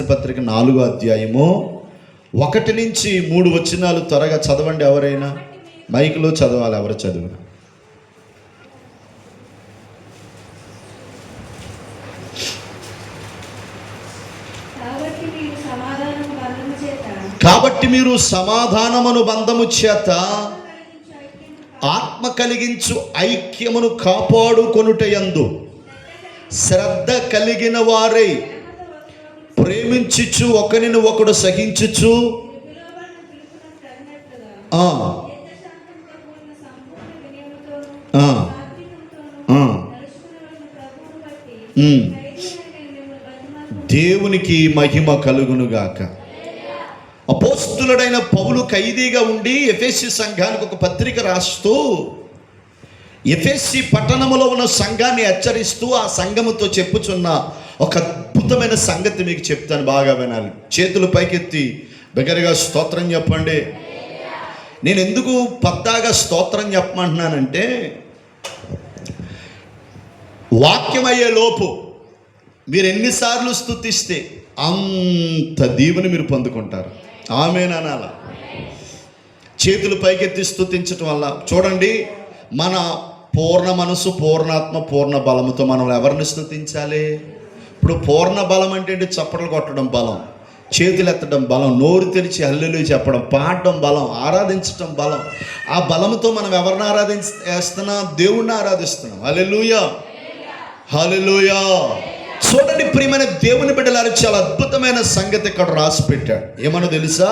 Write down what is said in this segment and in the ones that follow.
పత్రిక 4వ అధ్యాయము 1 నుంచి 3 వచనాలు త్వరగా చదవండి. ఎవరైనా మైక్లో చదవాలి, ఎవరు చదువు. కాబట్టి మీరు సమాధానమును బంధము చేత ఆత్మ కలిగించు ఐక్యమును కాపాడుకొనుటయందు శ్రద్ధ కలిగిన వారై ప్రేమించుచు ఒకరిని ఒకడు సహించుచు దేవునికి మహిమ కలుగునుగాక. అపోస్తులుడైన పౌలు ఖైదీగా ఉండి ఎఫెసీ సంఘానికి ఒక పత్రిక రాస్తూ ఎఫెసీ పట్టణములో ఉన్న సంఘాన్ని హెచ్చరిస్తూ ఆ సంఘముతో చెప్పుచున్న ఒక అద్భుతమైన సంగతి మీకు చెప్తాను, బాగా వినాలి. చేతులు పైకెత్తి బిగ్గరగా స్తోత్రం చెప్పండి. నేను ఎందుకు పద్దాగా స్తోత్రం చెప్పమంటున్నానంటే, వాక్యం అయ్యే లోపు మీరు ఎన్నిసార్లు స్తుతిస్తే అంత దీవెని మీరు పొందుకుంటారు. ఆమేన్ అనాల. చేతులు పైకెత్తి స్తుతించటం వల్ల చూడండి, మన పూర్ణ మనసు, పూర్ణాత్మ, పూర్ణ బలముతో మనం ఎవరిని స్తుతించాలి? ఇప్పుడు పూర్ణ బలం అంటే చప్పట్లు కొట్టడం బలం, చేతులు ఎత్తడం బలం, నోరు తెరిచి హల్లెలూయా చెప్పడం, పాడడం బలం, ఆరాధించడం బలం. ఆ బలంతో మనం ఎవరిని ఆరాధిస్తున్నాం? దేవుణ్ణి ఆరాధిస్తున్నాం. హల్లెలూయా, హల్లెలూయా. చూడండి ప్రియమైన దేవుని బిడ్డలారా, చాలా అద్భుతమైన సంగతి ఇక్కడ రాసి పెట్టాడు. ఏమనో తెలుసా?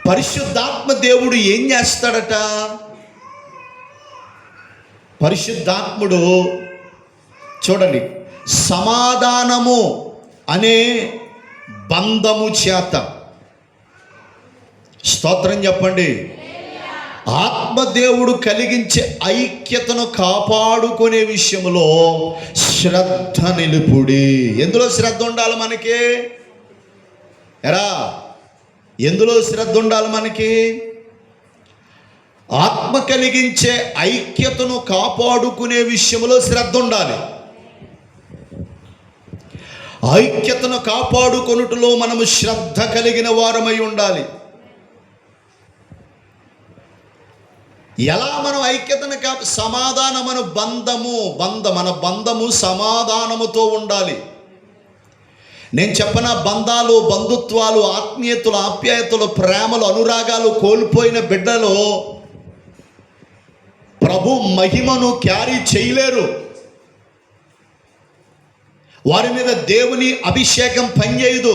పరిశుద్ధాత్మ దేవుడు ఏం చేస్తాడట? పరిశుద్ధాత్ముడు చూడండి, సమాధానము అనే బంధము చేత, స్తోత్రం చెప్పండి, ఆత్మదేవుడు కలిగించే ఐక్యతను కాపాడుకునే విషయంలో శ్రద్ధ నిలుపుడి. ఎందులో శ్రద్ధ ఉండాలి మనకి? ఎందులో శ్రద్ధ ఉండాలి మనకి? ఆత్మ కలిగించే ఐక్యతను కాపాడుకునే విషయంలో శ్రద్ధ ఉండాలి. ఐక్యతను కాపాడుకొనుటలో మనము శ్రద్ధ కలిగిన వారమై ఉండాలి. ఎలా మనం ఐక్యతను సమాధానమను మన బంధము సమాధానముతో ఉండాలి. నేను చెప్పన బంధాలు, బంధుత్వాలు, ఆత్మీయతలు, ఆప్యాయతలు, ప్రేమలు, అనురాగాలు కోల్పోయిన బిడ్డలు ప్రభు మహిమను క్యారీ చేయలేరు. వారి మీద దేవుని అభిషేకం పనిచేయదు,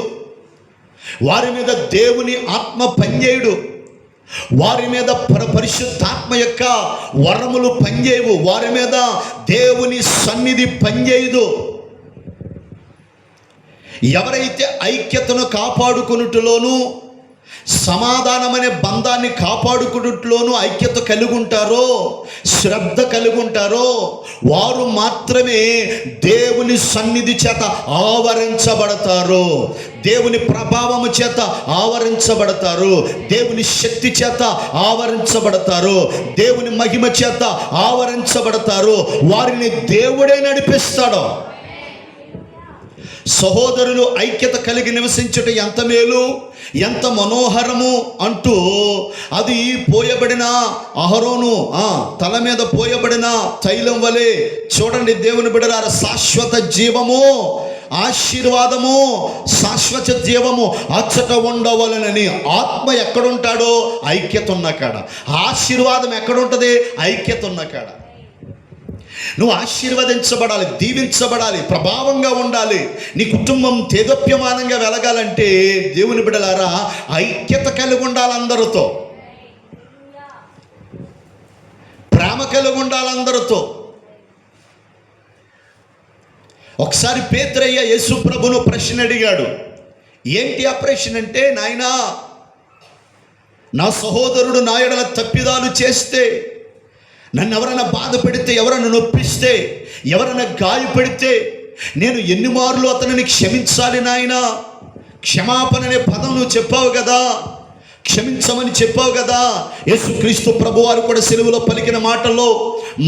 వారి మీద దేవుని ఆత్మ పనిచేయడు, వారి మీద పరిశుద్ధాత్మ యొక్క వరములు పనిచేయవు, వారి మీద దేవుని సన్నిధి పనిచేయదు. ఎవరైతే ఐక్యతను కాపాడుకున్నట్టులోను, సమాధానమనే బంధాన్ని కాపాడుకున్నట్లోనూ ఐక్యత కలిగి ఉంటారో, శ్రద్ధ కలిగి ఉంటారో, వారు మాత్రమే దేవుని సన్నిధి చేత ఆవరించబడతారు, దేవుని ప్రభావము చేత ఆవరించబడతారు, దేవుని శక్తి చేత ఆవరించబడతారు, దేవుని మహిమ చేత ఆవరించబడతారు. వారిని దేవుడే నడిపిస్తాడు. సహోదరులు ఐక్యత కలిగి నివసించుట ఎంత మేలు, ఎంత మనోహరము అంటూ, అది పోయబడిన అహరోను తల మీద పోయబడిన తైలం వలె. చూడండి దేవుని బిడ్డలారా, శాశ్వత జీవము, ఆశీర్వాదము, శాశ్వత జీవము అచ్చట ఉండవలనని. ఆత్మ ఎక్కడుంటాడో ఐక్యత ఉన్న కాడ, ఆశీర్వాదం ఎక్కడుంటుంది? ఐక్యత ఉన్న కాడ. నువ్వు ఆశీర్వదించబడాలి, దీవించబడాలి, ప్రభావంగా ఉండాలి, నీ కుటుంబం తేజోప్యమానంగా వెలగాలంటే దేవుని బిడ్డలారా ఐక్యత కలిగి ఉండాలి, అందరితో ప్రేమ కలిగి ఉండాలి, అందరితో. ఒకసారి పేతురయ్య యేసు ప్రభును ప్రశ్న అడిగాడు. ఏంటి ఆ ప్రశ్న అంటే, నాయనా, నా సహోదరుడు నా యెడల తప్పిదాలు చేస్తే, నన్ను ఎవరైనా బాధ పెడితే, ఎవరైనా నొప్పిస్తే, ఎవరైనా గాయపడితే నేను ఎన్ని మార్లు అతనిని క్షమించాలి నాయనా? క్షమాపణ అనే పదం నువ్వు చెప్పావు కదా, క్షమించమని చెప్పావు కదా. యేసుక్రీస్తు ప్రభువారు కూడా సిలువలో పలికిన మాటల్లో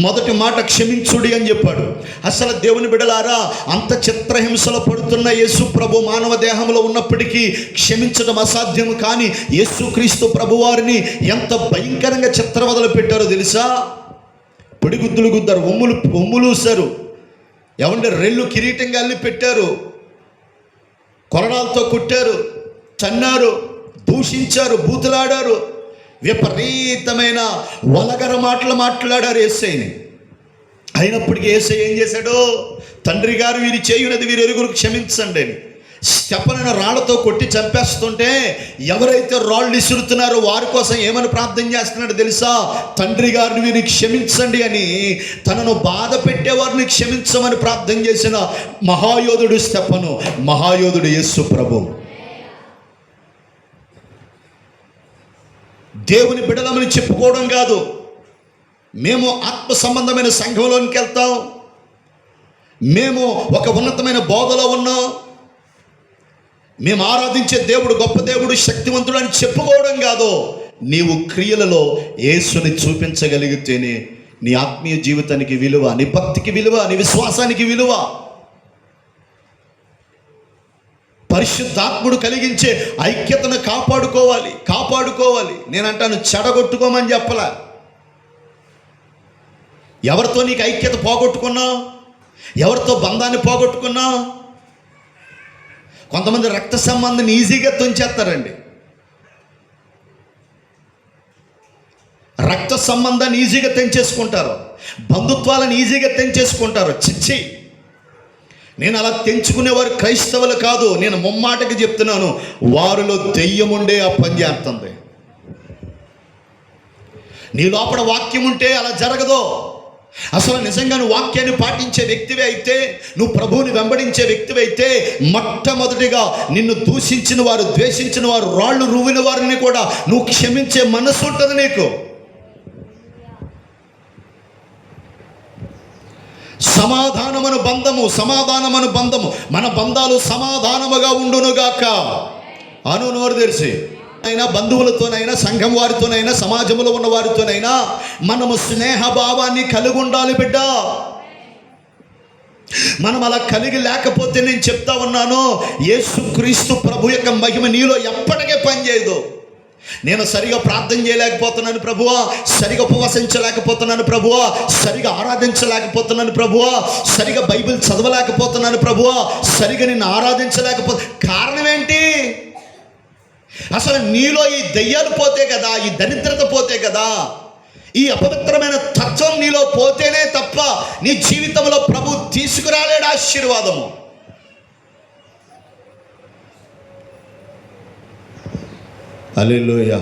మొదటి మాట క్షమించుడి అని చెప్పాడు. అసలు దేవుని బిడ్డలారా, అంత చిత్రహింసలు పడుతున్న యేసు ప్రభు మానవ దేహంలో ఉన్నప్పటికీ క్షమించడం అసాధ్యం. కానీ యేసుక్రీస్తు ప్రభు వారిని ఎంత భయంకరంగా చిత్రవదలు పెట్టారో తెలుసా? పిడిగుద్దులు గుద్దారు, ఒమ్ములూసారు, ఎవంటే రెల్లు కిరీటంగా అల్లి పెట్టారు, కొరడాలతో కొట్టారు, చన్నారు, దూషించారు, బూతులాడారు, విపరీతమైన వలగర మాటలు మాట్లాడారు యేసయ్యని. అయినప్పటికీ యేసయ్య ఏం చేశాడు? తండ్రి గారు వీరు చేయునది వీరు ఎరుగురు క్షమించండి అని స్టెఫనును రాళ్లతో కొట్టి చంపేస్తుంటే ఎవరైతే రాళ్ళు ఇసురుతున్నారో వారి కోసం ఏమని ప్రార్థన చేస్తున్నాడో తెలుసా? తండ్రి గారిని వీరిని క్షమించండి అని, తనను బాధ పెట్టేవారిని క్షమించమని ప్రార్థన చేసిన మహాయోధుడు స్టెఫను, మహాయోధుడు యేసు ప్రభు. దేవుని బిడ్డలమని చెప్పుకోవడం కాదు, మేము ఆత్మ సంబంధమైన సంఘంలోనికి వెళ్తాం, మేము ఒక ఉన్నతమైన బోధలో ఉన్నాం, మేము ఆరాధించే దేవుడు గొప్ప దేవుడు, శక్తివంతుడు అని చెప్పుకోవడం కాదు. నీవు క్రియలలో యేసుని చూపించగలిగితేనే నీ ఆత్మీయ జీవితానికి విలువ, నీ భక్తికి విలువ, నీ విశ్వాసానికి విలువ. పరిశుద్ధాత్ముడు కలిగించే ఐక్యతను కాపాడుకోవాలి. నేనంటాను, చెడగొట్టుకోమని చెప్పలా. ఎవరితో నీకు ఐక్యత పోగొట్టుకున్నావు? ఎవరితో బంధాన్ని పోగొట్టుకున్నావు? కొంతమంది రక్త సంబంధాన్ని ఈజీగా తుంచేస్తారండి. రక్త సంబంధాన్ని ఈజీగా తెంచేసుకుంటారు, బంధుత్వాలను ఈజీగా తెంచేసుకుంటారు. చిచ్చి, నేను అలా తెంచుకునేవారు క్రైస్తవులు కాదు. నేను ముమ్మాటకి చెప్తున్నాను, వారిలో దెయ్యం ఉండే ఆ పని చేస్తుంది. నీ లోపల వాక్యం ఉంటే అలా జరగదు. అసలు నిజంగా నువ్వు వాక్యాన్ని పాటించే వ్యక్తివే అయితే, నువ్వు ప్రభువుని వెంబడించే వ్యక్తివి అయితే, మొట్టమొదటిగా నిన్ను దూషించిన వారు, ద్వేషించిన వారు, రాళ్ళు రువ్విన వారిని కూడా నువ్వు క్షమించే మనసు ఉంటుంది నీకు. సమాధానమను బంధము, మన బంధాలు సమాధానముగా ఉండునుగాక అను. నోరు తెరిచి అయినా, బంధువులతోనైనా, సంఘం వారితోనైనా, సమాజంలో ఉన్న వారితోనైనా మనము స్నేహభావాన్ని కలిగి ఉండాలి బిడ్డ. మనం అలా కలిగి లేకపోతే, నేను చెప్తా ఉన్నాను, యేసుక్రీస్తు ప్రభు యొక్క మహిమ నీలో ఎప్పటికే పనిచేయదు. నేను సరిగా ప్రార్థన చేయలేకపోతున్నాను ప్రభువా, సరిగా ఉపవసించలేకపోతున్నాను ప్రభువా, సరిగా ఆరాధించలేకపోతున్నాను ప్రభువా, సరిగా బైబిల్ చదవలేకపోతున్నాను ప్రభువా, సరిగా నిన్ను కారణం ఏంటి? అసలు నీలో ఈ దయ్యాలు పోతే కదా, ఈ దరిద్రత పోతే కదా, ఈ అపవిత్రమైన తత్వం నీలో పోతేనే తప్ప నీ జీవితంలో ప్రభు తీసుకురాలేడు ఆశీర్వాదము. హల్లెలూయా.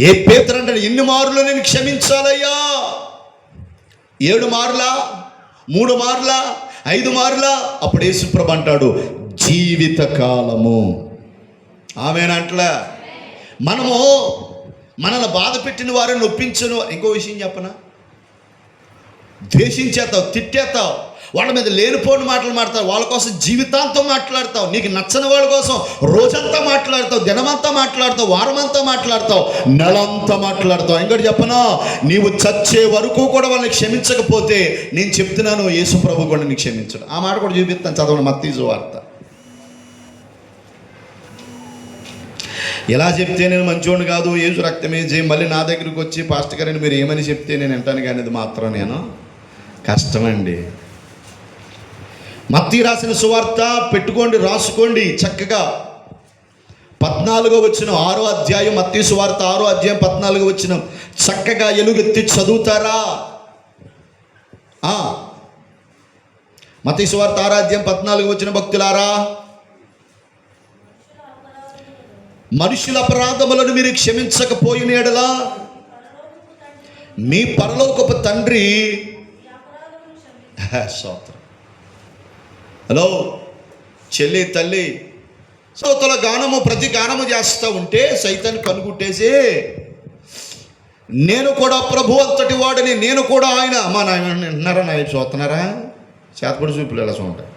ఏ పేతురు అంటే, ఎన్ని మార్లు నేను క్షమించాలయ్యా? 7 మార్లా, 3 మార్లా, 5 మార్లా? అప్పుడు యేసుప్రభు అంటాడు, జీవితకాలము. ఆమేనంట్లా. మనము మనల్ని బాధ పెట్టిన వారిని నొప్పించను. ఇంకో విషయం చెప్పనా? ద్వేషించేస్తావు, తిట్టేస్తావు, వాళ్ళ మీద లేనిపోని మాటలు మాట్లాడతావు, వాళ్ళ కోసం జీవితాంతం మాట్లాడతావు, నీకు నచ్చని వాళ్ళ కోసం రోజంతా మాట్లాడతావు, దినమంతా మాట్లాడతావు, వారమంతా మాట్లాడతావు, నెలంతా మాట్లాడతావు. ఇంకోటి చెప్పనా? నీవు చచ్చే వరకు కూడా వాళ్ళని క్షమించకపోతే, నేను చెప్తున్నాను, యేసు ప్రభు కూడా నీకు క్షమించడు. ఆ మాట కూడా చూపిస్తాను, చదవండి మత్తయి సువార్త. ఎలా చెప్తే నేను మంచోడు కాదు, యేసు రక్తమే చేయి, మళ్ళీ నా దగ్గరికి వచ్చి పాస్టర్ గారిని మీరు ఏమని చెప్తే నేను వింటాను, కానీ అది మాత్రం నేను కష్టమండి. మత్తయి రాసిన సువార్త పెట్టుకోండి, రాసుకోండి చక్కగా. 14వ వచనం, 6వ అధ్యాయం, మత్తయి సువార్త 6వ అధ్యాయం 14వ వచనం చక్కగా ఎలుగెత్తి చదువుతారా? మత్తయి సువార్త 6వ అధ్యాయం 14వ వచనం, భక్తులారా, మనుషుల అపరాధములను మీరు క్షమించకపోయిన యెడల మీ పరలోకపు తండ్రి స్తోత్రం. హలో చెల్లి, తల్లి, స్తోత్ర గానము, ప్రతి గానము చేస్తూ ఉంటే సైతాన్ని కనుగుట్టేసి, నేను కూడా ప్రభు అంతటి వాడిని, నేను కూడా ఆయన. మా నాయన వింటున్నారా? నాయ చూస్తున్నారా? చేతపడి చూపులు ఎలా చూంటాయి.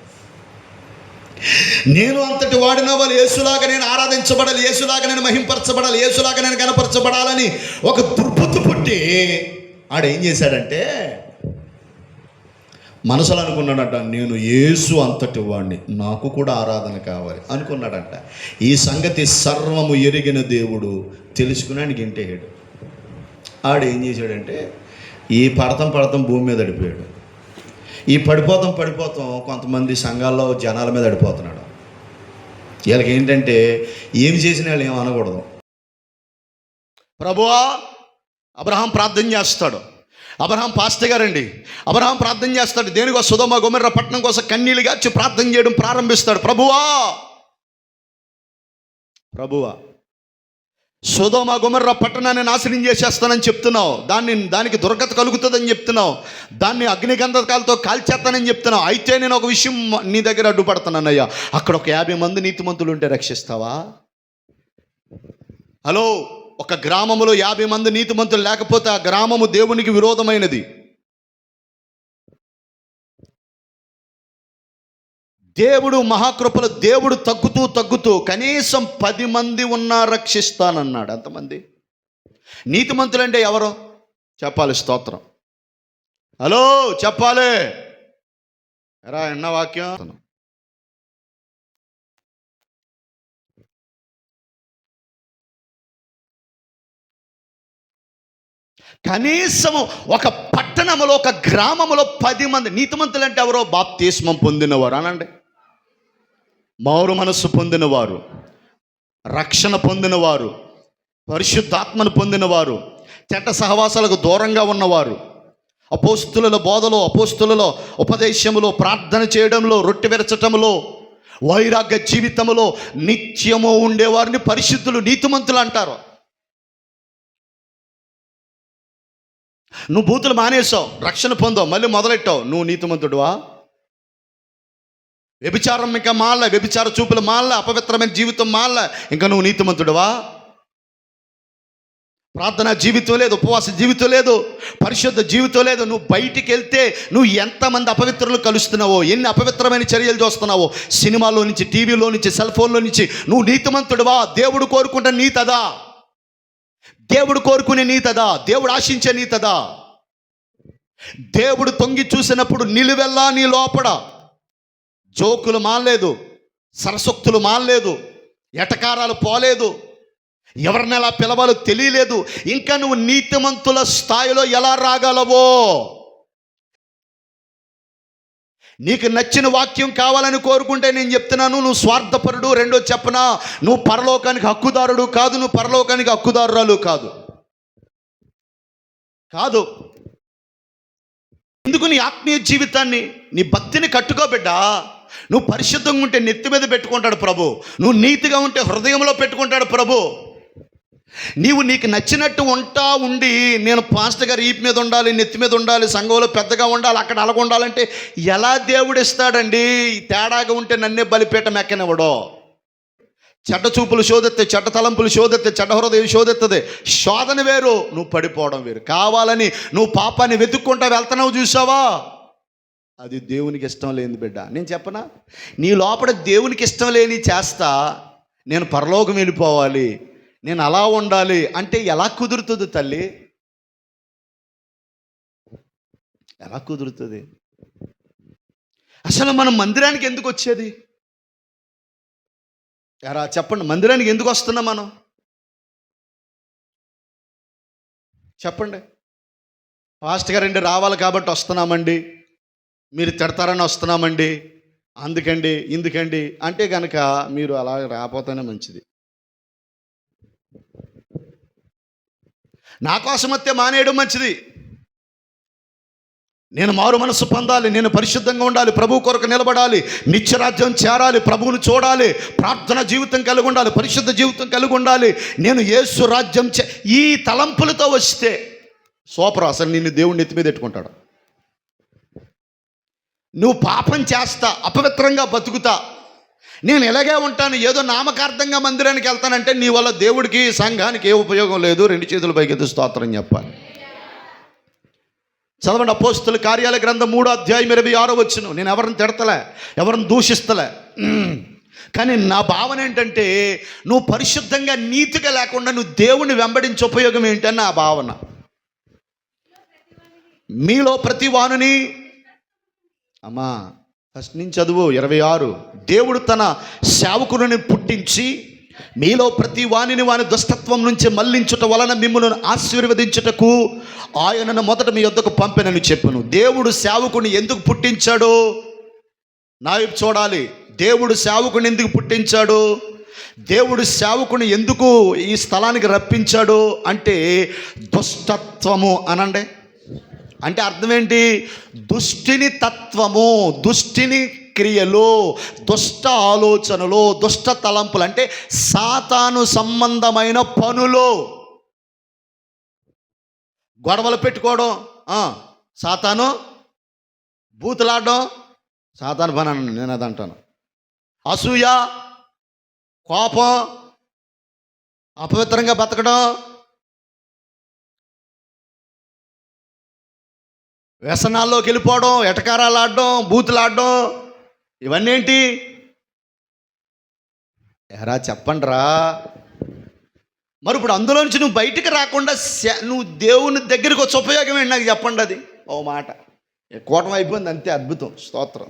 నేను అంతటి వాడిన వాళ్ళు, యేసులాగా నేను ఆరాధించబడాలి, యేసులాగా నేను మహింపరచబడాలి, యేసులాగా నేను కనపరచబడాలని ఒక కాబట్టి ఆడేం చేశాడంటే మనసులో అనుకున్నాడట, నేను యేసు అంతటి వాడిని, నాకు కూడా ఆరాధన కావాలి అనుకున్నాడట. ఈ సంగతి సర్వము ఎరిగిన దేవుడు తెలుసుకుని ఆయనకి ఇంటేయాడు. ఆడేం చేశాడంటే ఈ పడతాం భూమి మీద అడిపోయాడు. ఈ పడిపోతాం కొంతమంది సంఘాల్లో జనాల మీద అడిపోతున్నాడు. వీళ్ళకి ఏంటంటే ఏమి చేసిన వాళ్ళు ఏం అనకూడదు. ప్రభువా, అబ్రహాం ప్రార్థన చేస్తాడు. అబ్రహాం పాస్టర్ గారండి, అబ్రహాం ప్రార్థన చేస్తాడు. దేనికో సొదొమ గొమొర్రా పట్టణం కోసం కన్నీళ్ళు గార్చి ప్రార్థన చేయడం ప్రారంభిస్తాడు. ప్రభువా సొదొమ గొమొర్రా పట్టణాన్ని నాశనం చేసేస్తానని చెప్తున్నావు, దానికి దుర్గత కలుగుతుందని చెప్తున్నావు, దాన్ని అగ్నిగంధకాలతో కాల్చేస్తానని చెప్తున్నావు. అయితే నేను ఒక విషయం నీ దగ్గర అడ్డుపడుతున్నానయ్యా, అక్కడ ఒక 50 మంది నీతిమంతులు ఉంటే రక్షిస్తావా? హలో, ఒక గ్రామములో 50 మంది నీతిమంతులు లేకపోతే ఆ గ్రామము దేవునికి విరోధమైనది. దేవుడు మహాకృపలో దేవుడు తగ్గుతూ కనీసం 10 మంది ఉన్నా రక్షిస్తానన్నాడు. ఎంతమంది నీతిమంతులు అంటే ఎవరు చెప్పాలి? స్తోత్రం. హలో చెప్పాలి ఎరా ఎన్న వాక్యం. కనీసము ఒక పట్టణములో ఒక గ్రామములో 10 మంది నీతిమంతులు అంటే ఎవరో? బాప్తిస్మం పొందినవారు అనండి, మారు మనస్సు పొందినవారు, రక్షణ పొందినవారు, పరిశుద్ధాత్మను పొందినవారు, చెడ్డ సహవాసాలకు దూరంగా ఉన్నవారు, అపోస్తుల బోధలో, అపోస్తుల ఉపదేశములో, ప్రార్థన చేయడంలో, రొట్టె విరచటంలో, వైరాగ్య జీవితంలో నిత్యము ఉండేవారిని పరిశుద్ధులు, నీతిమంతులు అంటారు. నువ్వు బూతులు మానేసావు, రక్షణ పొందావు, మళ్ళీ మొదలెట్టావు, నువ్వు నీతిమంతుడువా? వ్యభిచారం ఇంకా మాల, వ్యభిచార చూపులు మాల, అపవిత్రమైన జీవితం మాల, ఇంకా నువ్వు నీతిమంతుడువా? ప్రార్థన జీవితం లేదు, ఉపవాస జీవితం లేదు, పరిశుద్ధ జీవితం లేదు. నువ్వు బయటికి వెళ్తే నువ్వు ఎంతమంది అపవిత్రులు కలుస్తున్నావో, ఎన్ని అపవిత్రమైన చర్యలు చూస్తున్నావో, సినిమాలో నుంచి, టీవీలో నుంచి, సెల్ ఫోన్లో నుంచి. నువ్వు నీతిమంతుడువా? దేవుడు కోరుకుంటే నీతదా? దేవుడు కోరుకునే నీతదా? దేవుడు ఆశించే నీతదా? దేవుడు తొంగి చూసినప్పుడు నిలువెల్లా నీ లోపడ జోకులు మానలేదు, సరసొక్తులు మానలేదు, ఎటకారాలు పోలేదు, ఎవరిని ఎలా పిలవాలో తెలియలేదు. ఇంకా నువ్వు నీతిమంతుల స్థాయిలో ఎలా రాగలవో? నీకు నచ్చిన వాక్యం కావాలని కోరుకుంటే నేను చెప్తున్నాను, నువ్వు స్వార్థపరుడు. రెండో చెప్పనా, నువ్వు పరలోకానికి హక్కుదారుడు కాదు, నువ్వు పరలోకానికి హక్కుదారురాలు కాదు. ఎందుకు? నీ ఆత్మీయ జీవితాన్ని, నీ భక్తిని కట్టుకోబిడ్డా. నువ్వు పరిశుద్ధంగా ఉంటే నెత్తి మీద పెట్టుకుంటాడు ప్రభు, నువ్వు నీతిగా ఉంటే హృదయంలో పెట్టుకుంటాడు ప్రభు. నీకు నచ్చినట్టు ఉండి నేను పాస్టర్ గారు ఈపు మీద ఉండాలి, నెత్తి మీద ఉండాలి, సంఘంలో పెద్దగా ఉండాలి, అక్కడ అలాగ ఉండాలంటే ఎలా దేవుడు ఇస్తాడండి? తేడాగా ఉంటే నన్నే బలిపీఠం ఎక్కనివ్వడో. చెడ్డ చూపులు శోధెత్తే, చెడ్డ తలంపులు శోధెత్తే, చెడ్డ హృదయం శోధెత్తది. శోధన వేరు, నువ్వు పడిపోవడం వేరు. కావాలని నువ్వు పాపాన్ని వెతుక్కుంటా వెళ్తున్నావు చూసావా, అది దేవునికి ఇష్టం లేని బిడ్డ. నేను చెప్పనా, నీ లోపల దేవునికి ఇష్టం లేని చేస్తా, నేను పరలోకం వెళ్ళిపోవాలి, నేను అలా ఉండాలి అంటే ఎలా కుదురుతుంది తల్లి? ఎలా కుదురుతుంది? అసలు మనం మందిరానికి ఎందుకు వచ్చేది? ఎరా చెప్పండి, మందిరానికి ఎందుకు వస్తున్నాం మనం? చెప్పండి. పాస్టర్ గారండి రావాలి కాబట్టి వస్తున్నామండి, మీరు తిడతారని వస్తున్నామండి, అందుకండి ఇందుకండి అంటే కనుక మీరు అలా రాకపోతేనే మంచిది. నా కోసం వస్తే మానేయడం మంచిది. నేను మారు మనసు పొందాలి, నేను పరిశుద్ధంగా ఉండాలి, ప్రభు కొరకు నిలబడాలి, నిత్యరాజ్యం చేరాలి, ప్రభువును చూడాలి, ప్రార్థన జీవితం కలిగి ఉండాలి, పరిశుద్ధ జీవితం కలిగి ఉండాలి, నేను యేసు రాజ్యం ఈ తలంపులతో వస్తే సూపర్. అసలు నిన్ను దేవుడిని ఎత్తి మీద పెట్టుకుంటాడు. నువ్వు పాపం చేస్తా, అపవిత్రంగా బతుకుతా, నేను ఇలాగే ఉంటాను, ఏదో నామకార్థంగా మందిరానికి వెళ్తానంటే నీ వల్ల దేవుడికి సంఘానికి ఏ ఉపయోగం లేదు. 2 చేతులు పైకెత్తి స్తోత్రం చెప్పాలి. చదవండి అపోస్తుల కార్యాల గ్రంథం 3వ అధ్యాయం 26వ వచనం. నేను ఎవరిని తిడతలే, ఎవరిని దూషిస్తలే, కానీ నా భావన ఏంటంటే నువ్వు పరిశుద్ధంగా నీతిగా లేకుండా నువ్వు దేవుని వెంబడించే ఉపయోగం ఏంటని నా భావన. మీలో ప్రతి వానిని, అమ్మా ఫస్ట్ నుంచి చదువు 26. దేవుడు తన సేవకుని పుట్టించి మీలో ప్రతి వానిని వాని దుష్టత్వం నుంచి మళ్లించుట వలన మిమ్మల్ని ఆశీర్వదించుటకు ఆయనను మొదట మీ యొద్దకు పంపెనని చెప్పును. దేవుడు సేవకుని ఎందుకు పుట్టించాడు? నా వైపు చూడాలి. దేవుడు సేవకుని ఎందుకు పుట్టించాడు? దేవుడు సేవకుని ఎందుకు ఈ స్థలానికి రప్పించాడు అంటే దుష్టత్వము అనండి. అంటే అర్థం ఏంటి? దుష్టిని తత్వము, దుష్టిని క్రియలు, దుష్ట ఆలోచనలు, దుష్ట తలంపులు, అంటే సాతాను సంబంధమైన పనులు. గొడవలు పెట్టుకోవడం సాతాను, బూతులాడడం సాతాను పని అన్న, నేను అది అంటాను. అసూయ, కోపం, అపవిత్రంగా బతకడం, వ్యసనాల్లోకి వెళ్ళిపోవడం, ఎటకారాలు ఆడడం, బూతులాడడం, ఇవన్నీ ఏంటి? ఎరా చెప్పండిరా. మరి ఇప్పుడు అందులో నుంచి నువ్వు బయటికి రాకుండా నువ్వు దేవుని దగ్గరికి వచ్చి ఉపయోగం ఏంటి నాకు చెప్పండి. అది ఓ మాట కూటమి అయిపోయింది అంతే. అద్భుతం, స్తోత్రం.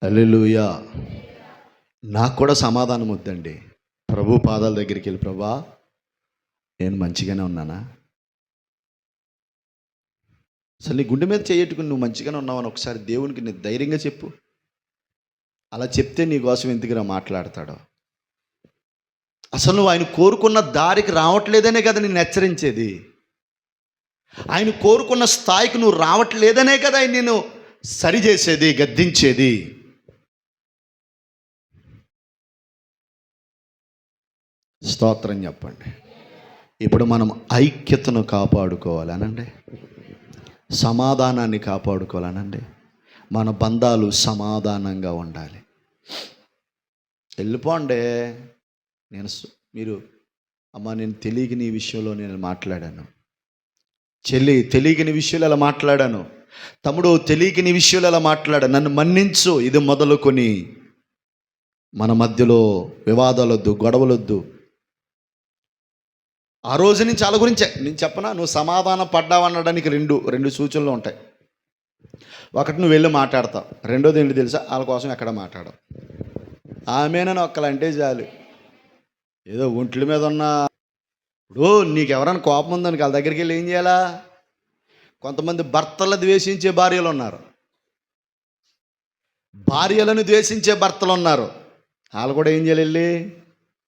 హల్లెలూయా. నాకు కూడా సమాధానం వద్దండి. ప్రభు పాదాల దగ్గరికి వెళ్ళి, ప్రభా నేను మంచిగానే ఉన్నానా? అసలు నీ గుండె మీద చేయట్టుకుని నువ్వు మంచిగానే ఉన్నావని ఒకసారి దేవునికి నీ ధైర్యంగా చెప్పు. అలా చెప్తే నీ కోసం ఎందుకురా మాట్లాడతాడో. అసలు నువ్వు ఆయన కోరుకున్న దారికి రావట్లేదనే కదా నేను హెచ్చరించేది. ఆయన కోరుకున్న స్థాయికి నువ్వు రావట్లేదనే కదా ఆయన నేను సరిచేసేది, గద్దించేది. స్తోత్రం చెప్పండి. ఇప్పుడు మనం ఐక్యతను కాపాడుకోవాలనండి, సమాధానాన్ని కాపాడుకోవాలనండి. మన బంధాలు సమాధానంగా ఉండాలి. వెళ్ళిపోండి. మీరు అమ్మ నేను తెలియని ఈ విషయంలో నేను మాట్లాడాను, చెల్లి తెలియని విషయంలో ఎలా మాట్లాడాను, తమ్ముడు తెలియని విషయంలో ఎలా మాట్లాడాను, నన్ను మన్నించు. ఇది మొదలుకొని మన మధ్యలో వివాదాలొద్దు, గొడవలొద్దు. ఆ రోజు నుంచి వాళ్ళ గురించే నేను చెప్పనా. నువ్వు సమాధానం పడ్డావనడానికి రెండు సూచనలు ఉంటాయి. ఒకటి, నువ్వు వెళ్ళి మాట్లాడతావు. రెండోది ఏంటి తెలుసా? వాళ్ళ కోసం ఎక్కడ మాట్లాడవు. ఆమెనని ఒక్కలంటే చాలు. ఏదో ఒంట్ల మీద ఉన్న ఇప్పుడు నీకు ఎవరైనా కోపం ఉందని వాళ్ళ దగ్గరికి వెళ్ళి ఏం చేయాలా? కొంతమంది భర్తలు ద్వేషించే భార్యలు ఉన్నారు, భార్యలను ద్వేషించే భర్తలు ఉన్నారు. వాళ్ళు కూడా ఏం చేయాలి? వెళ్ళి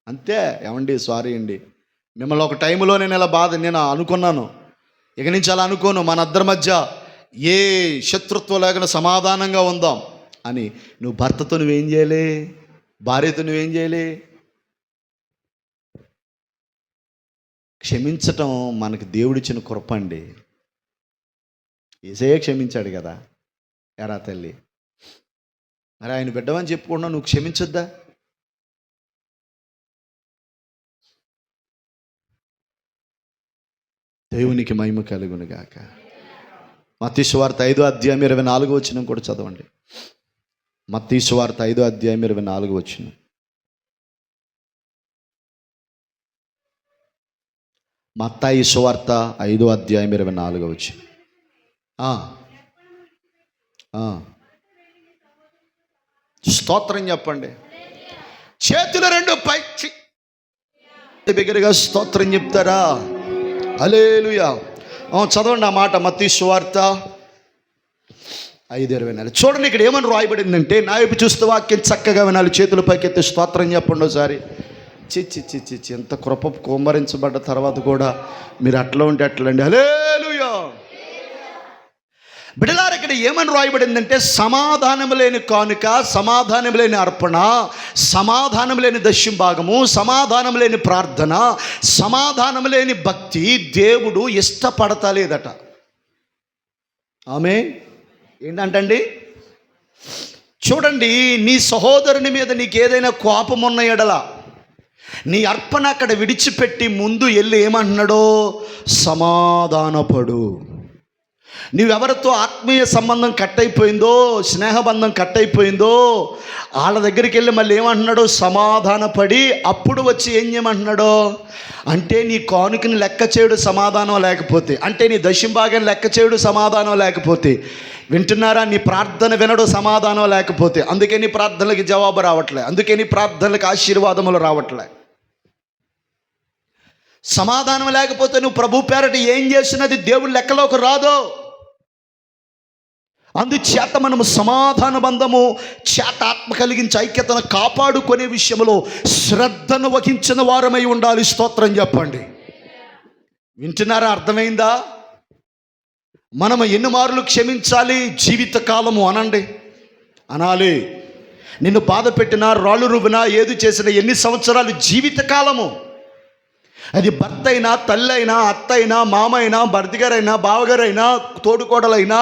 అంతే, ఏమండి సారీ అండి, మిమ్మల్ని ఒక టైంలో నేను అనుకున్నాను, ఇక నుంచి అలా అనుకోను, మన ఇద్దరి మధ్య ఏ శత్రుత్వం లేకుండా సమాధానంగా ఉందాం అని. నువ్వు భర్తతో నువ్వేం చేయాలి? భార్యతో నువ్వేం చేయాలి? క్షమించటం మనకి దేవుడిచ్చిన కృప అండి. యేసయ్య క్షమించాడు కదా. ఎరా తల్లి, మరి ఆయన బిడ్డవని చెప్పుకున్నా నువ్వు క్షమించొద్దా? దేవునికి మహిమ కలుగును గాక. మత్తయి సువార్త 5:24 కూడా చదవండి. మత్తయి సువార్త 5:24. మత్తయి సువార్త 5:24. స్తోత్రం చెప్పండి. చేతులు రెండు పైకి బిగ్గరగా స్తోత్రం చెప్తారా? హల్లెలూయా. చదవండి ఆ మాట. మత్తయి సువార్త 5:24. చూడండి ఇక్కడ ఏమని రాయబడిందంటే, నా వైపు చూస్తే వాక్యం చక్కగా వినాలి. చేతుల పైకెత్తి స్తోత్రం చెప్పండి ఒకసారి. చిచ్చి ఎంత కృప కుమ్మరించబడ్డ తర్వాత కూడా మీరు అట్లా ఉంటే అట్లండి. హల్లెలూయా. బిడ్డలారా, ఇక్కడ ఏమని రాయబడిందంటే, సమాధానం లేని కానుక, సమాధానం లేని అర్పణ, సమాధానం లేని దశమ భాగము, సమాధానం లేని ప్రార్థన, సమాధానం లేని భక్తి దేవుడు ఇష్టపడతలేదట. ఆమె ఏంటంటండి? చూడండి, నీ సహోదరుని మీద నీకు ఏదైనా కోపం ఉన్న ఎడల నీ అర్పణ అక్కడ విడిచిపెట్టి ముందు వెళ్ళి ఏమంటున్నాడో, సమాధానపడు. నువ్వెవరితో ఆత్మీయ సంబంధం కట్ అయిపోయిందో, స్నేహబంధం కట్ అయిపోయిందో, వాళ్ళ దగ్గరికి వెళ్ళి మళ్ళీ ఏమంటున్నాడు? సమాధానపడి అప్పుడు వచ్చి ఏం చేయమంటున్నాడో అంటే, నీ కానుకని లెక్క చేయడు సమాధానం లేకపోతే, అంటే నీ దశంభాగాన్ని లెక్క చేయడు సమాధానం లేకపోతే, వింటున్నారా? నీ ప్రార్థన వినడు సమాధానం లేకపోతే, అందుకే నీ ప్రార్థనలకి జవాబు రావట్లే, అందుకే నీ ప్రార్థనలకు ఆశీర్వాదములు రావట్లే. సమాధానం లేకపోతే నువ్వు ప్రభు పేరట ఏం చేసినది దేవుని లెక్కలోకి రాదు. అందుచేత మనము సమాధాన బంధము చేత ఆత్మ కలిగించి ఐక్యతను కాపాడుకునే విషయంలో శ్రద్ధను వహించిన వారమై ఉండాలి. స్తోత్రం చెప్పండి. వింటున్నారా? అర్థమైందా? మనము ఎన్ని మార్లు క్షమించాలి? జీవితకాలము అనండి, అనాలి. నిన్ను బాధ పెట్టినా, రాళ్ళు రువ్వినా, ఏది చేసినా ఎన్ని సంవత్సరాలు? జీవితకాలము. అది భర్త అయినా, తల్లి అయినా, అత్త అయినా, మామ అయినా, భర్తగారైనా, బావగారైనా, తోడుకోడలైనా,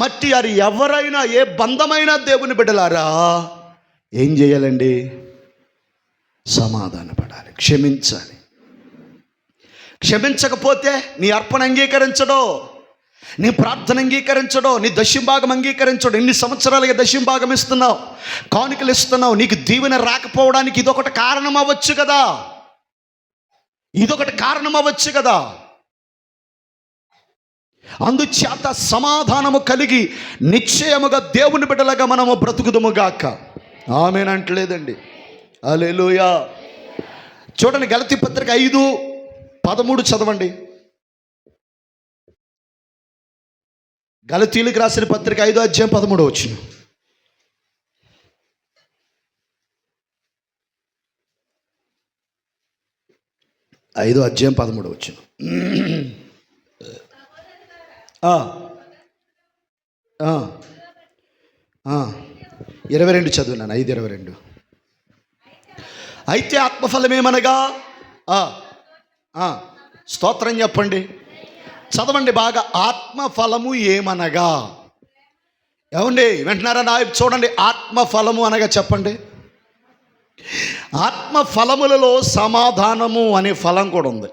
మట్టి అది ఎవరైనా, ఏ బంధమైనా దేవుని బిడ్డలారా ఏం చేయాలండి? సమాధానపడాలి, క్షమించాలి. క్షమించకపోతే నీ అర్పణ అంగీకరించడో, నీ ప్రార్థన అంగీకరించడో, నీ దశంభాగం అంగీకరించడు. ఎన్ని సంవత్సరాలుగా దశంభాగం ఇస్తున్నావు, కానుకలు ఇస్తున్నావు, నీకు దీవెన రాకపోవడానికి ఇదొకటి కారణం అవ్వచ్చు కదా, ఇదొకటి కారణం అవ్వచ్చు కదా. అందుచేత సమాధానము కలిగి నిశ్చయముగా దేవుని బిడ్డలుగా మనము బ్రతుకుదుముగాక. ఆమేనంటలేదండి. హల్లెలూయా. చూడండి, గలతీ పత్రిక 5:13 చదవండి. గలతీలకు రాసిన పత్రిక 5:13 5:13 22 చదువున్నాను. 5:22. అయితే ఆత్మఫలమేమనగా, స్తోత్రం చెప్పండి, చదవండి బాగా. ఆత్మఫలము ఏమనగా, ఏమండి వింటున్నారా? నా చూడండి, ఆత్మఫలము అనగా చెప్పండి. ఆత్మఫలములలో సమాధానము అనే ఫలం కూడా ఉంది.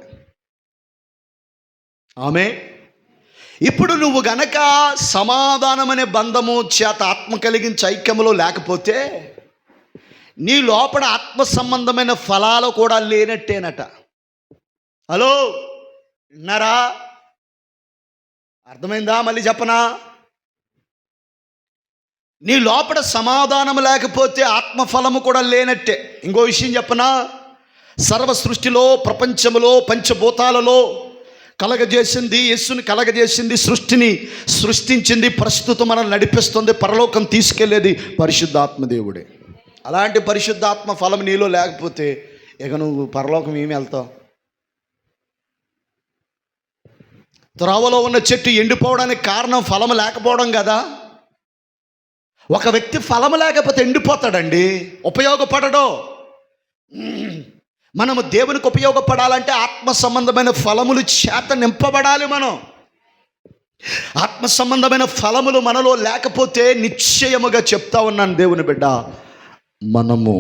ఆమె ఇప్పుడు నువ్వు గనక సమాధానం అనే బంధము చేత ఆత్మ కలిగించి ఐక్యములో లేకపోతే నీ లోపల ఆత్మ సంబంధమైన ఫలాలు కూడా లేనట్టేనట. హలో, విన్నారా? అర్థమైందా? మళ్ళీ చెప్పనా? నీ లోపల సమాధానం లేకపోతే ఆత్మఫలము కూడా లేనట్టే. ఇంకో విషయం చెప్పనా? సర్వ సృష్టిలో, ప్రపంచములో, పంచభూతాలలో కలగజేసింది, యేసుని కలగజేసింది, సృష్టిని సృష్టించింది, ప్రస్తుతం మనల్ని నడిపిస్తుంది, పరలోకం తీసుకెళ్లేది పరిశుద్ధాత్మదేవుడే. అలాంటి పరిశుద్ధాత్మ ఫలం నీలో లేకపోతే ఇక నువ్వు పరలోకం ఏమి వెళ్తావు? త్రోవలో ఉన్న చెట్టు ఎండిపోవడానికి కారణం ఫలం లేకపోవడం కదా. ఒక వ్యక్తి ఫలము లేకపోతే ఎండిపోతాడండి, ఉపయోగపడడు. మనము దేవునికి ఉపయోగపడాలంటే ఆత్మ సంబంధమైన ఫలములు చేత నింపబడాలి. మనం ఆత్మ సంబంధమైన ఫలములు మనలో లేకపోతే నిశ్చయముగా చెప్తా ఉన్నాను దేవుని బిడ్డ, మనము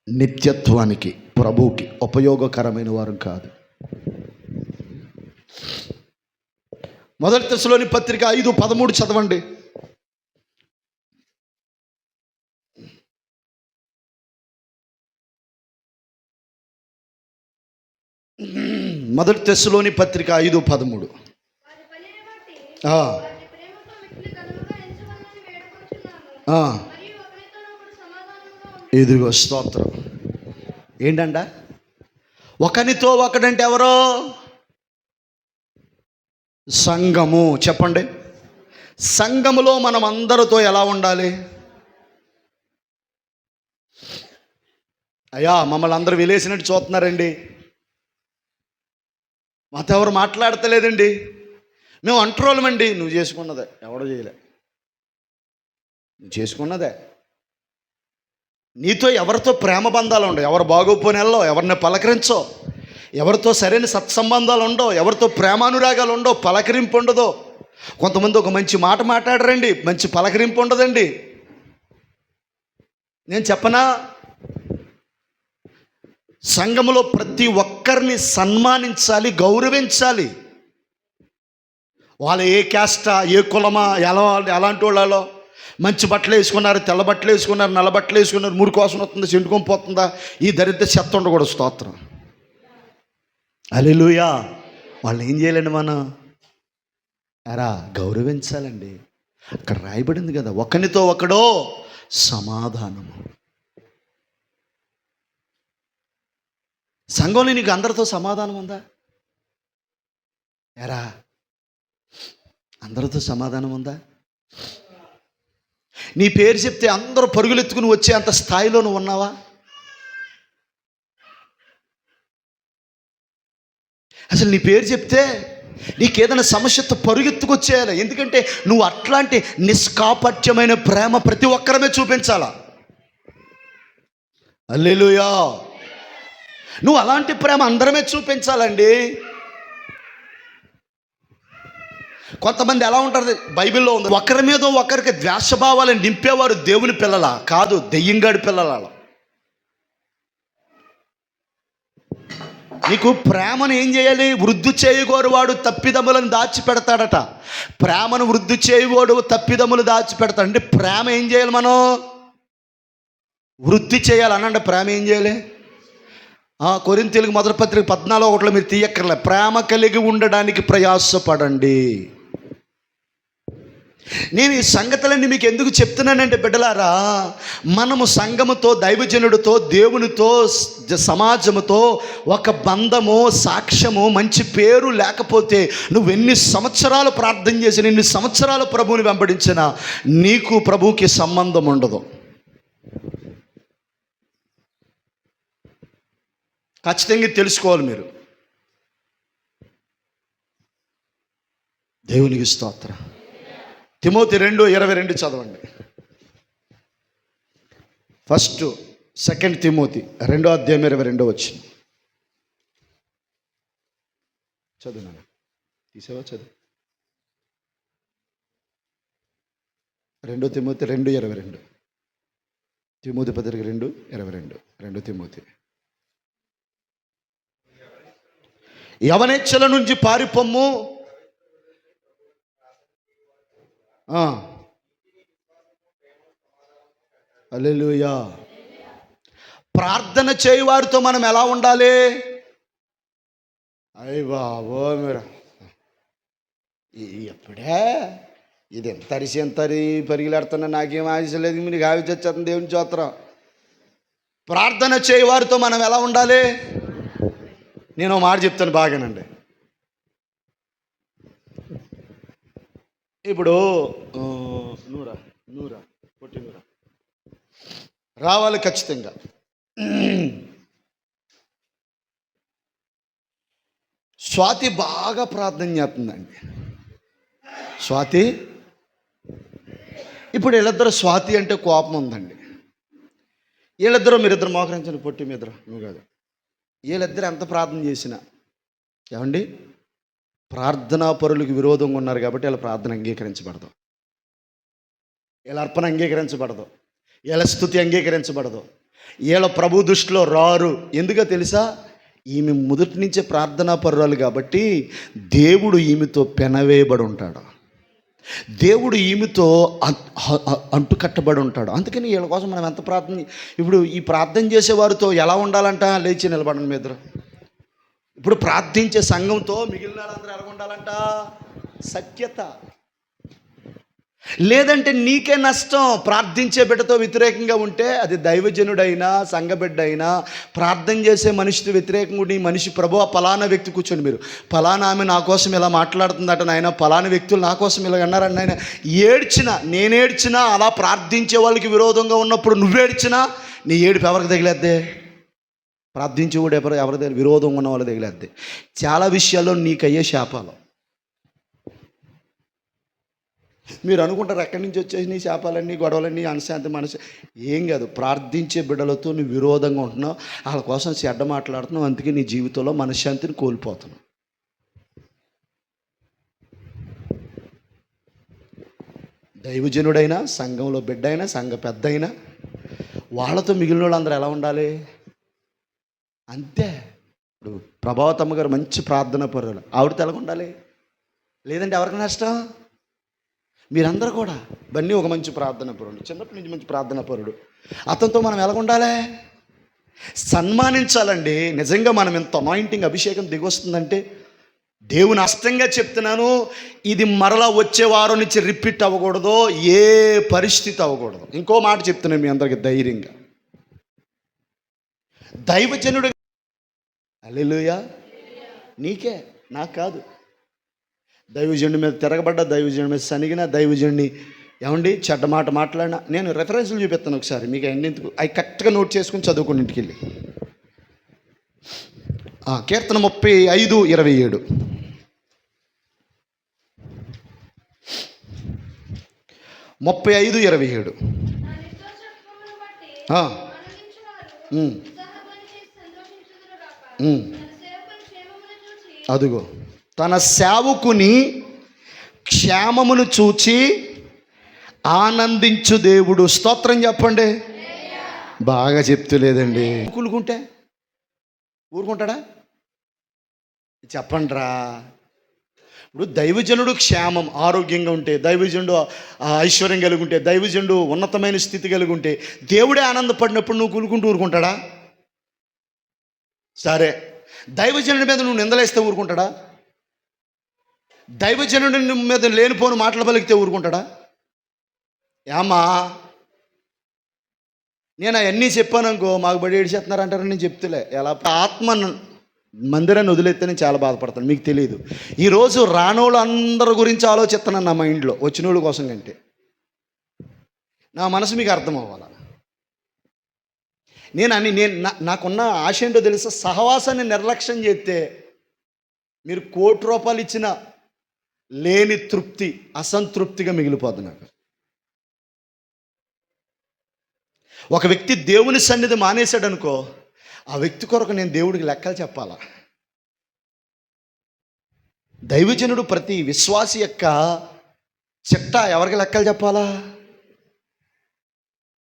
నిత్యత్వానికి, ప్రభువుకి ఉపయోగకరమైన వారు కాదు. మొదటి దశలోని పత్రిక 5:13 చదవండి. మొదటి తెస్సలోని పత్రిక 5:13. ఇదిగో స్తోత్రం. ఏంటంట? ఒకనితో ఒకడంటే ఎవరో? సంఘము. చెప్పండి, సంఘములో మనం అందరితో ఎలా ఉండాలి? అయ్యా, మమ్మల్ని అందరూ విలేసినట్టు చూస్తున్నారండి, మాతో ఎవరు మాట్లాడతలేదండి, మేము అంటరోళ్ళమండి. నువ్వు చేసుకున్నదే, ఎవడో చేయలే, నువ్వు చేసుకున్నదే. నీతో ఎవరితో ప్రేమ బంధాలు ఉండవు, ఎవరు బాగోపోని వెళ్ళవు, ఎవరిని పలకరించో, ఎవరితో సరైన సత్సంబంధాలు ఉండవు, ఎవరితో ప్రేమానురాగాలు ఉండవు, పలకరింపు ఉండదు. కొంతమంది ఒక మంచి మాట మాట్లాడరండి, మంచి పలకరింపు ఉండదండి. నేను చెప్పనా? సంఘములో ప్రతి ఒక్కరిని సన్మానించాలి, గౌరవించాలి. వాళ్ళు ఏ క్యాస్టా, ఏ కులమా, ఎలాంటి వాళ్ళలో మంచి బట్టలు వేసుకున్నారు, తెల్ల బట్టలు వేసుకున్నారు, నల్ల బట్టలు వేసుకున్నారు, మురికి వాసన వస్తుందా, చెండుకొని పోతుందా, ఈ దరిద్ర చెత్త ఉండకూడదు. స్తోత్రం, హల్లెలూయా. వాళ్ళు ఏం చేయాలండి? మనం గౌరవించాలండి. అక్కడ రాయబడింది కదా, ఒకనితో ఒకడో సమాధానము. సంఘంలో నీకు అందరితో సమాధానం ఉందా? అందరితో సమాధానం ఉందా? నీ పేరు చెప్తే అందరూ పరుగులెత్తుకుని వచ్చే అంత స్థాయిలో నువ్వు ఉన్నావా? అసలు నీ పేరు చెప్తే నీకేదైనా సమస్యతో పరుగెత్తుకొచ్చేయాలి. ఎందుకంటే నువ్వు అట్లాంటి నిష్కాపట్యమైన ప్రేమ ప్రతి ఒక్కరమే చూపించాలా. హల్లెలూయా. నువ్వు అలాంటి ప్రేమ అందరమే చూపించాలండి. కొంతమంది ఎలా ఉంటారు, బైబిల్లో ఉంది, ఒకరి మీద ఒకరికి ద్వేషభావాలను నింపేవారు దేవుని పిల్లల కాదు, దెయ్యంగాడి పిల్లల. నీకు ప్రేమను ఏం చేయాలి? వృద్ధి చేయగోరువాడు తప్పిదములను దాచిపెడతాడట. ప్రేమను వృద్ధి చేయగోడు తప్పిదములు దాచిపెడతాడు. అంటే ప్రేమ ఏం చేయాలి? మనం వృద్ధి చేయాలి అనండి. ప్రేమ ఏం చేయాలి? కొరింథీయులకు మొదటి పత్రిక 14:1 మీరు తీయక్కర్లే. ప్రేమ కలిగి ఉండడానికి ప్రయాసపడండి. నేను ఈ సంగతులన్నీ మీకు ఎందుకు చెప్తున్నానంటే బిడ్డలారా, మనము సంఘముతో, దైవజనుడితో, దేవునితో, సమాజముతో ఒక బంధము, సాక్ష్యము, మంచి పేరు లేకపోతే నువ్వు ఎన్ని సంవత్సరాలు ప్రార్థన చేసిన, ఎన్ని సంవత్సరాలు ప్రభువుని వెంబడించినా నీకు ప్రభువుకి సంబంధం ఉండదు. ఖచ్చితంగా తెలుసుకోవాలి మీరు. దేవునికి స్తోత్రం. తిమోతి 2:22 చదవండి. 2 తిమోతి 2:22 చదువు నాన్న. తీసావా? చదువు. 2 తిమోతి 2:22. తిమోతి పత్రిక 2:22. 2 తిమోతి. యవనేచ్ఛల నుంచి పారిపొమ్ము. హల్లెలూయా. ప్రార్థన చేయవారితో మనం ఎలా ఉండాలి? అయ్య బాబో, మీరు ఎప్పుడే ఇది ఎంత పరిగిలాడుతున్నా నాకేం ఆశ లేదు. మీరు గావి తెచ్చేస్తుంది దేవుని స్తోత్రం. ప్రార్థన చేయవారితో మనం ఎలా ఉండాలి? నేను మాట చెప్తాను బాగానండి. ఇప్పుడు నూరా రావాలి ఖచ్చితంగా. స్వాతి బాగా ప్రార్థన చేస్తుందండి. స్వాతి, ఇప్పుడు వీళ్ళిద్దరు, స్వాతి అంటే కోపం ఉందండి. వీళ్ళిద్దరూ, మీరిద్దరు మోకరించండి. పొట్టి మీద్దరు, నువ్వు కాదు. వీళ్ళిద్దరు ఎంత ప్రార్థన చేసినా ఏమండి, ప్రార్థనా పరులకు విరోధంగా ఉన్నారు కాబట్టి వీళ్ళ ప్రార్థన అంగీకరించబడదు, వీళ్ళ అర్పణ అంగీకరించబడదు, వీళ్ళ స్తుతి అంగీకరించబడదు, వీళ్ళ ప్రభు దృష్టిలో రారు. ఎందుకో తెలుసా? ఈమె మొదటి నుంచే ప్రార్థనా పరురాలు కాబట్టి దేవుడు ఈమెతో పెనవేయబడి ఉంటాడు, దేవుడు ఈమెతో అంటుకట్టబడి ఉంటాడు. అందుకని వీళ్ళ కోసం మనం ఎంత ప్రార్థన. ఇప్పుడు ఈ ప్రార్థన చేసేవారితో ఎలా ఉండాలంట? లేచి నిలబడండి మీ ఇద్దరు. ఇప్పుడు ప్రార్థించే సంఘంతో మిగిలిన వాళ్ళందరూ ఎలా ఉండాలంట? సఖ్యత. లేదంటే నీకే నష్టం. ప్రార్థించే బిడ్డతో వ్యతిరేకంగా ఉంటే, అది దైవజనుడైనా సంఘ బిడ్డ అయినా, ప్రార్థన చేసే మనిషితో వ్యతిరేకంగా ఉండి, మనిషి ప్రభు పలానా వ్యక్తి కూర్చొని, మీరు పలానా ఆమె నా కోసం ఇలా మాట్లాడుతుందట నాయన, పలానా వ్యక్తులు నా కోసం ఇలా అన్నారని ఆయన ఏడ్చినా, నేనేడ్చినా, అలా ప్రార్థించే వాళ్ళకి విరోధంగా ఉన్నప్పుడు నువ్వేడ్చినా నీ ఏడుపు ఎవరికి తగిలేద్దే? ప్రార్థించేవాడు ఎవరి దగ్గర విరోధంగా ఉన్న వాళ్ళ తగిలేద్దే. చాలా విషయాల్లో నీకయ్యే శాపాలు. మీరు అనుకుంటారు ఎక్కడి నుంచి వచ్చేసి నీ శాపాలన్నీ, గొడవలన్నీ, అనశాంతి మనసు. ఏం కాదు. ప్రార్థించే బిడ్డలతో నువ్వు విరోధంగా ఉంటున్నావు, వాళ్ళ కోసం చెడ్డ మాట్లాడుతున్నావు, అందుకే నీ జీవితంలో మనశ్శాంతిని కోల్పోతున్నావు. దైవజనుడైనా, సంఘంలో బిడ్డ అయినా, సంఘ పెద్ద అయినా, వాళ్ళతో మిగిలిన వాళ్ళందరూ ఎలా ఉండాలి? అంతే. ఇప్పుడు ప్రభావతమ్మ గారు మంచి ప్రార్థన పరులు, ఆవిడతో ఎలా ఉండాలి? లేదంటే ఎవరికి నష్టం? మీరందరూ కూడా బన్నీ ఒక మంచి ప్రార్థన పరుడు, చిన్నప్పటి నుంచి మంచి ప్రార్థన పరుడు. అతనితో మనం ఎలా ఉండాలి? సన్మానించాలండి. నిజంగా మనం ఎంత అనాయింటింగ్ అభిషేకం దిగొస్తుందంటే, దేవుని అస్తంగా చెప్తున్నాను, ఇది మరలా వచ్చే వారం నుంచి రిపీట్ అవ్వకూడదు, ఏ పరిస్థితి అవ్వకూడదు. ఇంకో మాట చెప్తున్నాను మీ అందరికీ ధైర్యంగా, దైవజనుడు హల్లెలూయా, నీకే, నాకు కాదు. దైవజనుడి మీద తిరగబడ్డా, దైవజనుడి మీద సనిగిన, దైవజనుడిని ఏమండి చెడ్డ మాట మాట్లాడినా, నేను రెఫరెన్స్లు చూపిస్తాను ఒకసారి మీకు. ఎందుకు అవి కరెక్ట్గా నోట్ చేసుకుని చదువుకుని ఇంటికి వెళ్ళి. కీర్తన 35:27. 35:27. అదుగో తన సేవకుని క్షేమమును చూచి ఆనందించు దేవుడు. స్తోత్రం చెప్పండి. బాగా చెప్తులేదండి. కూలుకుంటే ఊరుకుంటాడా? చెప్పండి రా. ఇప్పుడు దైవజనుడు క్షేమం, ఆరోగ్యంగా ఉంటే, దైవజనుడు ఐశ్వర్యం కలిగి ఉంటే, దైవజనుడు ఉన్నతమైన స్థితి కలిగి ఉంటే, దేవుడే ఆనందపడినప్పుడు నువ్వు కూలుకుంటూ ఊరుకుంటాడా? సరే, దైవజనుడి మీద నువ్వు నిందలేస్తే ఊరుకుంటాడా? దైవజనుడి మీద లేనిపోను మాటలు పలికితే ఊరుకుంటాడా? ఏమా నేను అవన్నీ చెప్పాను అనుకో, మాకు బడి ఏడిచేస్తున్నారంటారని నేను చెప్తులే. ఎలా ఆత్మ మందిరాన్ని వదిలేస్తే నేను చాలా బాధపడతాను, మీకు తెలియదు. ఈరోజు రానోళ్ళు అందరి గురించి ఆలోచిస్తున్నాను నా మైండ్లో, వచ్చిన వాళ్ళ కోసం కంటే. నా మనసు మీకు అర్థం అవ్వాలి. నాకున్న ఆశ ఏంటో తెలుసా? సహవాసాన్ని నిర్లక్ష్యం చేస్తే మీరు ₹1,00,00,000 ఇచ్చిన లేని తృప్తి అసంతృప్తిగా మిగిలిపోద్ది నాకు. ఒక వ్యక్తి దేవుని సన్నిధి మానేశాడు అనుకో, ఆ వ్యక్తి కొరకు నేను దేవుడికి లెక్కలు చెప్పాలా? దైవజనుడు ప్రతి విశ్వాసి యొక్క చిట్టా ఎవరికి లెక్కలు చెప్పాలా?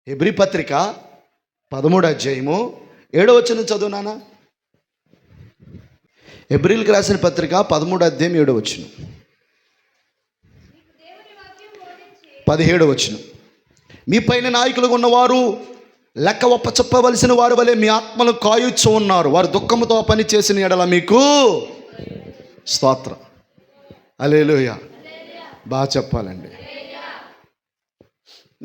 హెబ్రీ పత్రిక 13:7 చదువు నాన్న. హెబ్రీలకు రాసిన పత్రిక 13:7. 17 మీ పైన నాయకులుగా ఉన్నవారు లెక్క ఒప్పచెప్పవలసిన వారు వలె మీ ఆత్మలు కాయుచ్చు ఉన్నారు. వారు దుఃఖముతో పని చేసిన ఎడల మీకు స్తోత్రం. హల్లెలూయా. బాగా చెప్పాలండి.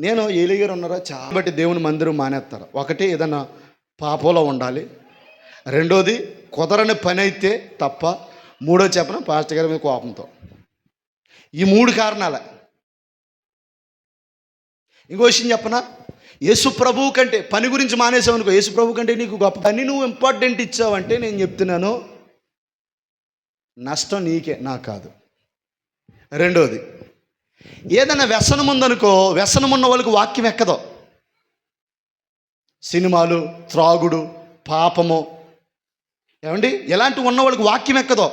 నేను ఏలిగారు ఉన్నారా చాలా బట్టి దేవుని మందిరం మానేస్తారు. ఒకటి ఏదన్నా పాపంలో ఉండాలి, రెండోది కుదరని పని అయితే తప్ప, మూడో చెప్పన పాస్టర్ గారి మీద కోపంతో. ఈ 3 కారణాలే. ఇంకో విషయం చెప్పనా, యేసు ప్రభువు కంటే పని గురించి మానేసావు అనుకో, యేసు ప్రభు కంటే నీకు గొప్ప పని నువ్వు ఇంపార్టెంట్ ఇచ్చావంటే నేను చెప్తున్నాను, నష్టం నీకే, నాకు కాదు. రెండోది, ఏదైనా వ్యసనం ఉందనుకో, వ్యసనం ఉన్న వాళ్ళకి వాక్యం ఎక్కదో. సినిమాలు, త్రాగుడు, పాపము, ఏమండి ఎలాంటి ఉన్న వాళ్ళకి వాక్యం ఎక్కదో.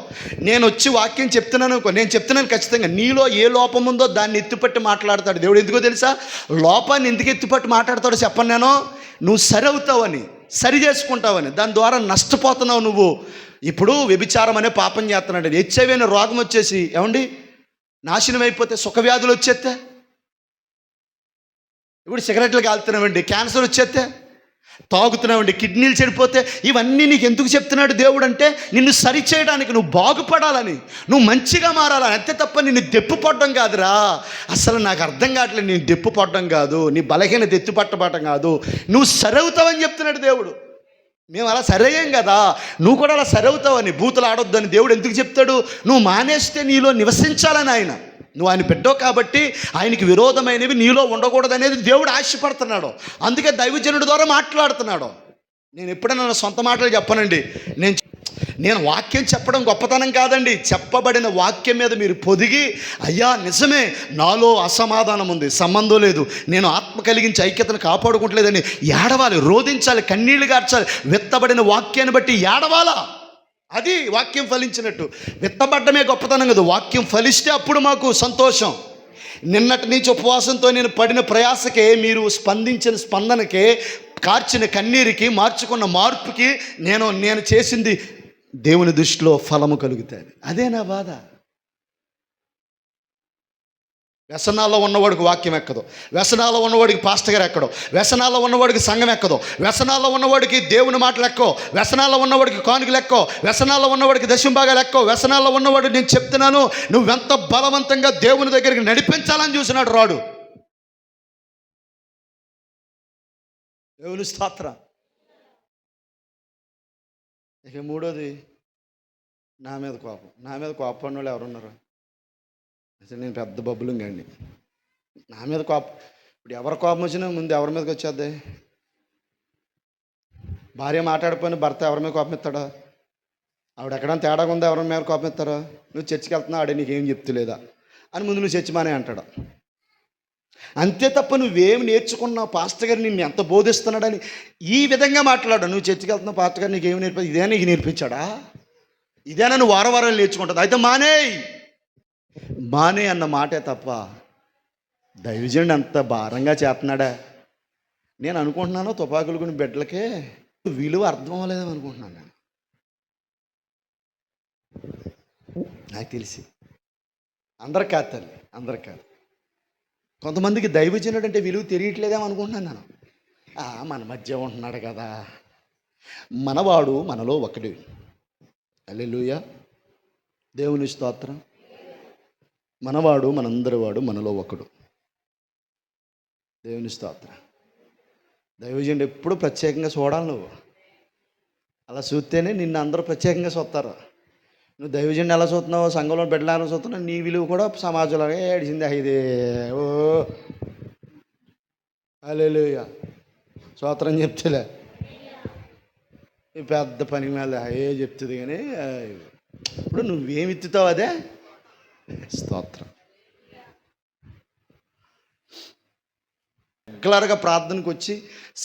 నేను వచ్చి వాక్యం చెప్తున్నాను అనుకో, నేను చెప్తున్నాను ఖచ్చితంగా, నీలో ఏ లోపం ఉందో దాన్ని ఎత్తిపట్టి మాట్లాడతాడు దేవుడు. ఎందుకో తెలుసా? లోపాన్ని ఎందుకు ఎత్తిపట్టి మాట్లాడతాడో చెప్పను నేను, నువ్వు సరి అవుతావని, సరి చేసుకుంటావని. దాని ద్వారా నష్టపోతున్నావు నువ్వు. ఇప్పుడు వ్యభిచారం అనే పాపం చేస్తున్నాడు, HIV అనే రోగం వచ్చేసి ఏమండి నాశనం అయిపోతే, సుఖవ్యాధులు వచ్చేస్తే, ఇప్పుడు సిగరెట్లు కాలుతున్నావండి, క్యాన్సర్ వచ్చేస్తే, తాగుతున్నావండి, కిడ్నీలు చెడిపోతే, ఇవన్నీ నీకు ఎందుకు చెప్తున్నాడు దేవుడు అంటే, నిన్ను సరి చేయడానికి, నువ్వు బాగుపడాలని, నువ్వు మంచిగా మారాలని. అంతే తప్ప నిన్ను దెప్పు పడడం కాదురా. అసలు నాకు అర్థం కావట్లేదు, నేను దెప్పు పడడం కాదు, నీ బలహీనత ఎత్తి పట్టబడటం కాదు, నువ్వు సరవుతావని చెప్తున్నాడు దేవుడు. మేము అలా సరయ్యాం కదా, నువ్వు కూడా అలా సరవుతావని, బూతులు ఆడొద్దని దేవుడు ఎందుకు చెప్తాడు? నువ్వు మానేస్తే నీలో నివసించాలని ఆయన, నువ్వు ఆయన పెట్టావు కాబట్టి ఆయనకి విరోధమైనవి నీలో ఉండకూడదనేది దేవుడు ఆశపడుతున్నాడు. అందుకే దైవజనుడి ద్వారా మాట్లాడుతున్నాడు. నేను ఎప్పుడైనా నా సొంత మాటలు చెప్పనండి. నేను వాక్యం చెప్పడం గొప్పతనం కాదండి, చెప్పబడిన వాక్యం మీద మీరు పొదిగి, అయ్యా నిజమే నాలో అసమాధానం ఉంది, సంబంధం లేదు, నేను ఆత్మ కలిగించి ఐక్యతను కాపాడుకుంటలేదని ఏడవాలి, రోధించాలి, కన్నీళ్లు గార్చాలి. విత్తబడిన వాక్యాన్ని బట్టి ఏడవాలా. అది వాక్యం ఫలించినట్టు. విత్తబడ్డమే గొప్పతనం కదా, వాక్యం ఫలిస్తే అప్పుడు మాకు సంతోషం. నిన్నటి నుంచి ఉపవాసంతో నేను పడిన ప్రయాసకే, మీరు స్పందించిన స్పందనకే, కార్చిన కన్నీరికి, మార్చుకున్న మార్పుకి నేను చేసింది దేవుని దృష్టిలో ఫలము కలుగుతుంది. అదే నా బాధ. వ్యసనాల్లో ఉన్నవాడికి వాక్యం ఎక్కదు, వ్యసనాల్లో ఉన్నవాడికి పాస్టర్ గారు ఎక్కడు, వ్యసనాల్లో ఉన్నవాడికి సంఘం ఎక్కదు, వ్యసనాల్లో ఉన్నవాడికి దేవుని మాటలు ఎక్కో, వ్యసనాల్లో ఉన్నవాడికి కానుకలు ఎక్కో, వ్యసనాల్లో ఉన్నవాడికి దశంభాగాలు ఎక్కో. వ్యసనాల్లో ఉన్నవాడు, నేను చెప్తున్నాను, నువ్వెంత బలవంతంగా దేవుని దగ్గరికి నడిపించాలని చూసినాడు రాడు. దేవుని స్తోత్రం. ఇక మూడోది, నా మీద కోపం. నా మీద కోపం వాళ్ళు ఎవరున్నారు? అసలు నేను పెద్ద బబ్బులం కండి. నా మీద కోపం, ఇప్పుడు ఎవరి కోపం వచ్చినా ముందు ఎవరి మీదకి వచ్చేద్ది? భార్య మాట్లాడిపోయిన భర్త ఎవరి మీద కోపం ఇస్తాడా? ఆవిడ ఎక్కడైనా తేడాగా ఉందా ఎవరి మీద కోపం ఇస్తారా? నువ్వు చర్చికి వెళ్తున్నావు, ఆడే నీకేం చెప్తులేదా అని ముందు నువ్వు చర్చి మానే అంటాడు. అంతే తప్ప నువ్వేం నేర్చుకున్నావు, పాస్టర్ గారు నిన్ను ఎంత బోధిస్తున్నాడని ఈ విధంగా మాట్లాడు. నువ్వు చర్చికి వెళ్తున్నావు, పాస్టర్ గారు నీకేమి నేర్పి, ఇదే నీకు నేర్పించాడా? ఇదేనా నువ్వు వారం వారాలు నేర్చుకుంటుంది? అయితే మానే అన్న మాటే తప్ప దైవజనుడు అంత భారంగా చేస్తున్నాడా? నేను అనుకుంటున్నాను తుపాకులు కొన్ని బిడ్డలకే విలువ అర్థం అవ్వలేదని అనుకుంటున్నాను. నేను నాకు తెలిసి అందరికి కాదు తల్లి, అందరికి కాదు, కొంతమందికి దైవజనుడు అంటే విలువ తెలియట్లేదేమో అనుకుంటున్నాను నేను. మన మధ్య ఉంటున్నాడు కదా, మనవాడు మనలో ఒకడు. హల్లెలూయా, దేవుని స్తోత్రం. మనవాడు మనందరి వాడు మనలో ఒకడు. దేవుని స్తోత్రం. దైవజనుడు ఎప్పుడు ప్రత్యేకంగా చూడాలి. నువ్వు అలా చూస్తేనే నిన్ను అందరూ ప్రత్యేకంగా చూస్తారు. నువ్వు దైవజనుడు ఎలా చూస్తున్నావు, సంఘంలో బిడ్డలు ఎలా చూస్తున్నావు, నీ విలువ కూడా సమాజంలో ఏడిచింది. ఇదే ఓ హల్లెలూయా, స్తోత్రం చెప్తలే, ఈ పెద్ద పని మీద ఏ చెప్తుంది. కానీ ఇప్పుడు నువ్వేమి ఎత్తుతావు అదే స్తోత్రం. రెగ్యులర్గా ప్రార్థనకు వచ్చి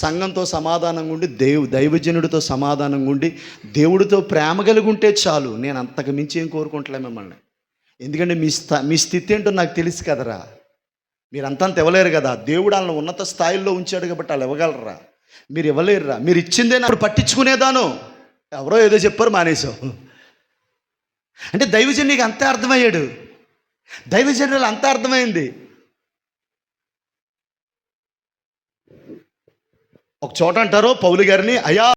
సంఘంతో సమాధానంగా ఉండి దైవజనుడితో సమాధానంగా ఉండి దేవుడితో ప్రేమ కలిగి ఉంటే చాలు. నేను అంతకు మించి ఏం కోరుకుంటలే మిమ్మల్ని. ఎందుకంటే మీ స్థితి ఏంటో నాకు తెలుసు కదరా. మీరు అంతంత ఇవ్వలేరు కదా. దేవుడు వాళ్ళని ఉన్నత స్థాయిలో ఉంచాడు కాబట్టి వాళ్ళు ఇవ్వగలరా? మీరు ఇవ్వలేరురా. మీరు ఇచ్చిందే నాకు పట్టించుకునేదాను. ఎవరో ఏదో చెప్పారు, మానేసావు. అంటే దైవజనుడికి అంతే అర్థమయ్యాడు, దైవజనులు అంతా అర్థమైంది. ఒక చోట అంటారు పౌలు గారిని, అయ్యా